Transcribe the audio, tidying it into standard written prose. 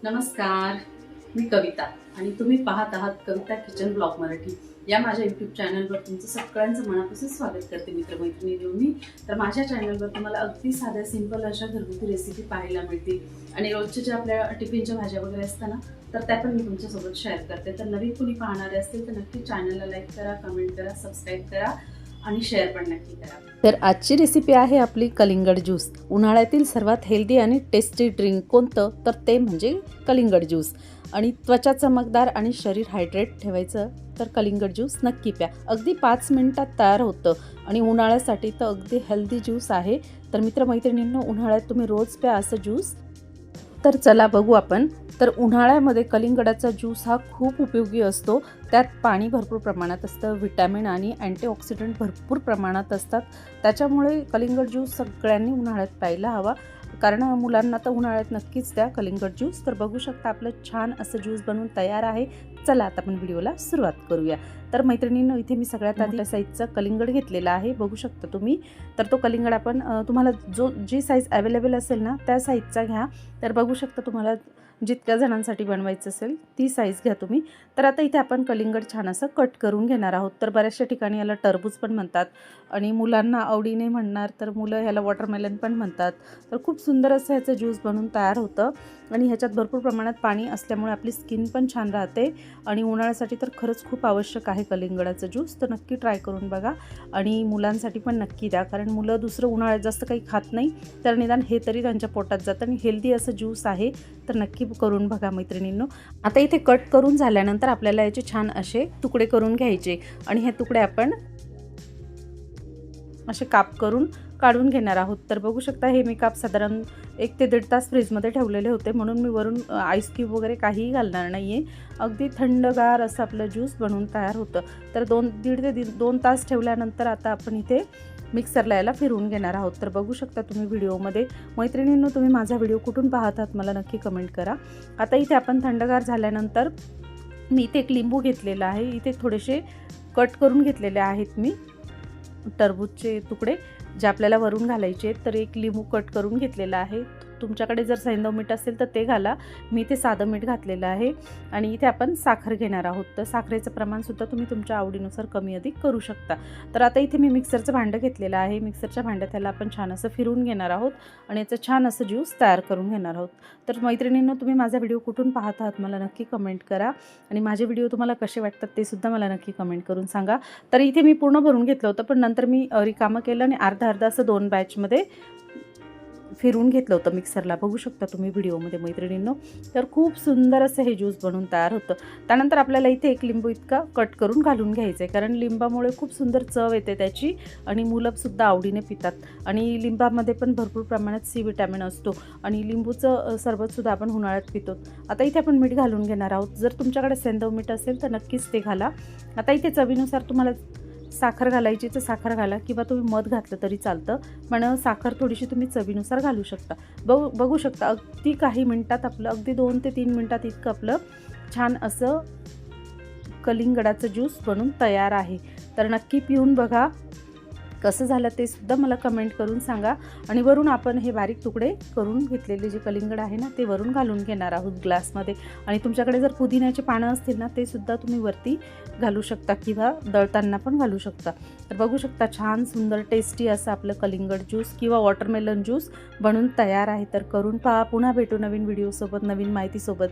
नमस्कार, मी कविता आणि तुम्ही पाहत आहात कविता किचन ब्लॉग मराठी या माझ्या यूट्यूब चॅनलवर तुमचं सगळ्यांचं मनापासून स्वागत करते मित्रमैत्रिणी मी. तर माझ्या चॅनलवर तुम्हाला अगदी साध्या सिंपल अशा घरगुती रेसिपी पाहायला मिळतील आणि रोजच्या ज्या आपल्या टिफिनच्या भाज्या वगैरे असतात ना, तर त्या पण मी तुमच्यासोबत शेअर करते. तर नवीन कुणी पाहणारे असतील तर नक्की चॅनलला लाईक करा, कमेंट करा, सबस्क्राईब करा आणि शेअर पण नक्की करा. तर आजची रेसिपी आहे आपली कलिंगड ज्यूस. उन्हाळ्यातील सर्वात हेल्दी आणि टेस्टी ड्रिंक कोणतं, तर ते म्हणजे कलिंगड ज्यूस. आणि त्वचा चमकदार आणि शरीर हायड्रेट ठेवायचं तर कलिंगड ज्यूस नक्की प्या. अगदी 5 मिनिटात तयार होतं आणि उन्हाळ्यासाठी तर अगदी हेल्दी ज्यूस आहे. तर मित्रमैत्रिणींनो, उन्हाळ्यात तुम्ही रोज प्या असं ज्यूस. तर चला बघू आपण. तर उन्हाळ्यामध्ये कलिंगडाचा ज्यूस हा खूप उपयोगी असतो. त्यात पाणी भरपूर प्रमाणात असतं, व्हिटॅमिन आणि अँटीऑक्सिडंट भरपूर प्रमाणात असतात. त्याच्यामुळे कलिंगड ज्यूस सगळ्यांनी उन्हाळ्यात प्यायला हवा. कारण मुलांना तर उन्हाळ्यात नक्कीच द्या कलिंगड ज्यूस. तर बघू शकता आपलं छान असं ज्यूस बनवून तयार आहे. चला आता आपण व्हिडिओला सुरुवात करूया. तर मैत्रिणींनो, इथे मी सगळ्यात आधी साईजचा कलिंगड घेतलेला आहे, बघू शकता तुम्ही. तर तो कलिंगड आपण तुम्हाला जी साईज अवेलेबल असेल ना त्या साईजचा घ्या. तर बघू शकता तुम्हाला जितक्या जणांसाठी बनवायचं असेल ती साईज घ्या तुम्ही. तर आता इथे आपण कलिंगड छान असं कट करून घेणार आहोत. तर बऱ्याचशा ठिकाणी याला टरबूज पण म्हणतात आणि मुलांना आवडीने म्हणणार तर मुलं ह्याला वॉटरमेलन पण म्हणतात. तर खूप सुंदर असं ह्याचं ज्यूस बनून तयार होतं आणि ह्याच्यात भरपूर प्रमाणात पाणी असल्यामुळे आपली स्किन पण छान राहते आणि उन्हाळ्यासाठी तर खरंच खूप आवश्यक आहे कलिंगडाचं ज्यूस. तर नक्की ट्राय करून बघा आणि मुलांसाठी पण नक्की द्या, कारण मुलं दुसरं उन्हाळ्यात जास्त काही खात नाही. तर निदान हे तरी त्यांच्या पोटात जातं आणि हेल्दी असं ज्यूस आहे. तर नक्की करून बघा मैत्रिणींनो. आता इथे कट करून झाल्यानंतर आपल्याला याचे छान असे तुकडे करून घ्यायचे आणि हे तुकडे आपण असे काप करून काढून घेणार आहोत. तर बघू शकता हे मी काप साधारण 1 ते 1.5 तास फ्रीजमध्ये ठेवलेले होते, म्हणून मी वरून आईस क्यूब वगैरे काहीही घालणार नाही आहे. अगदी थंडगार असं आपलं ज्यूस बनवून तयार होतं. तर 1.5 ते 2 तास ठेवल्यानंतर आता आपण इथे मिक्सरला याला फिरवून घेणार आहोत. तर बघू शकता तुम्ही व्हिडिओमध्ये. मैत्रिणींनो, तुम्ही माझा व्हिडिओ कुठून पाहत आहात मला नक्की कमेंट करा. आता इथे आपण थंडगार झाल्यानंतर मी इथे एक लिंबू घेतलेला आहे. इथे थोडेसे कट करून घेतलेले आहेत मी टरबूजचे तुकडे जे आपल्याला वरून घालायचे आहेत. तर एक लिंबू कट करून घेतलेला आहे. तुमच्याकडे जर सैंधव मीठ असेल तर ते घाला. मी इथे साधं मीठ घातलेलं आहे आणि इथे आपण साखर घेणार आहोत. तर साखरेचं प्रमाणसुद्धा तुम्ही तुमच्या आवडीनुसार कमी अधिक करू शकता. तर आता इथे मी मिक्सरचं भांडं घेतलेलं आहे. मिक्सरच्या भांड्यात त्याला आपण छान असं फिरवून घेणार आहोत आणि याचं छान असं ज्यूस तयार करून घेणार आहोत. तर मैत्रिणींनो, तुम्ही माझा व्हिडिओ कुठून पाहत आहात मला नक्की कमेंट करा आणि माझे व्हिडिओ तुम्हाला कसे वाटतात ते सुद्धा मला नक्की कमेंट करून सांगा. तर इथे मी पूर्ण भरून घेतलं होतं, पण नंतर मी रिकामं केलं आणि अर्धा अर्धा असं 2 बॅचमध्ये फिरवून घेतलं होतं मिक्सरला. बघू शकता तुम्ही व्हिडिओमध्ये मैत्रिणींनो. तर खूप सुंदर असं हे ज्यूस बनवून तयार होतं. त्यानंतर आपल्याला इथे 1 लिंबू इतका कट करून घालून घ्यायचं आहे, कारण लिंबामुळे खूप सुंदर चव येते त्याची आणि मुलंसुद्धा आवडीने पितात. आणि लिंबामध्ये पण भरपूर प्रमाणात सी विटॅमिन असतो आणि लिंबूचं सरबतसुद्धा आपण उन्हाळ्यात पितो. आता इथे आपण मीठ घालून घेणार आहोत. जर तुमच्याकडे सेंधव मीठ असेल तर नक्कीच ते घाला. आता इथे चवीनुसार तुम्हाला साखर घालायची तर साखर घाला किंवा तुम्ही मध घातलं तरी चालतं, पण साखर थोडीशी तुम्ही चवीनुसार घालू शकता. बघू शकता अगदी काही मिनटात आपलं अगदी 2 ते 3 मिनटात इतकं आपलं छान असं कलिंगडाचं ज्यूस बनून तयार आहे. तर नक्की पिऊन बघा कसं झालं ते सुद्धा मला कमेंट करून सांगा. आणि वरून आपण हे बारीक तुकडे करून घेतलेले जे कलिंगड आहे ना ते वरून घालून घेणार आहोत ग्लासमध्ये. आणि तुमच्याकडे जर पुदिन्याचे पानं असतील ना ते सुद्धा तुम्ही वरती घालू शकता किंवा दळताना पण घालू शकता. तर बघू शकता छान सुंदर टेस्टी असं आपलं कलिंगड ज्यूस किंवा वॉटरमेलन ज्यूस बनून तयार आहे. तर करून पहा. पुन्हा भेटू नवीन व्हिडिओसोबत, नवीन माहितीसोबत.